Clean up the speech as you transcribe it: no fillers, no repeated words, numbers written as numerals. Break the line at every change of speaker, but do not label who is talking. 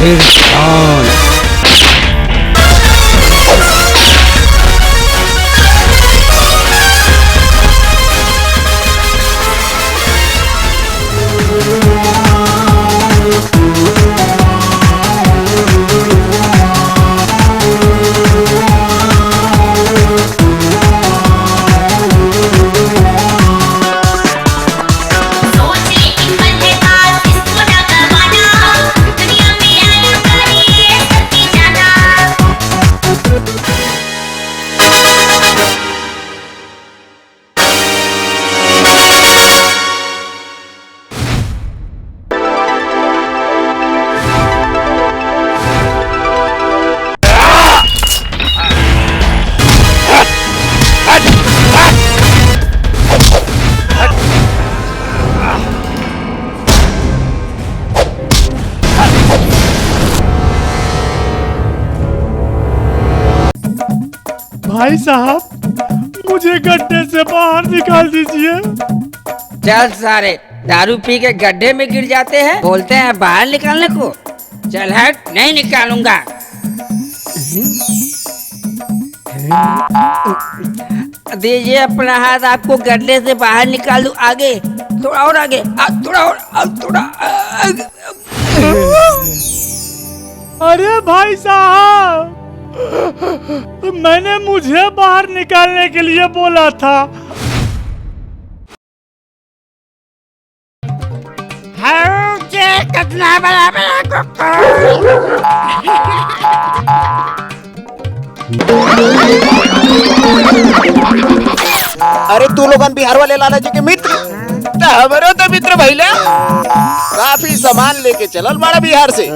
फिर कौन?
भाई साहब, मुझे गड्ढे से बाहर निकाल दीजिए।
चल सारे, दारू पी के गड्ढे में गिर जाते हैं, बोलते हैं बाहर निकालने को। चल हट, नहीं निकालूंगा। दीजिए अपना हाथ, आपको गड्ढे से बाहर निकाल दूं। आगे, थोड़ा और आगे, थोड़ा और, थोड़ा।
अरे भाई साहब, मैंने मुझे बाहर निकालने के लिए बोला था।
कितना बड़ा
अरे तू लोगन बिहार वाले लाला जी के मित्र, तो हमारे तो मित्र भैया काफी सामान लेके चलल बड़ा बिहार से।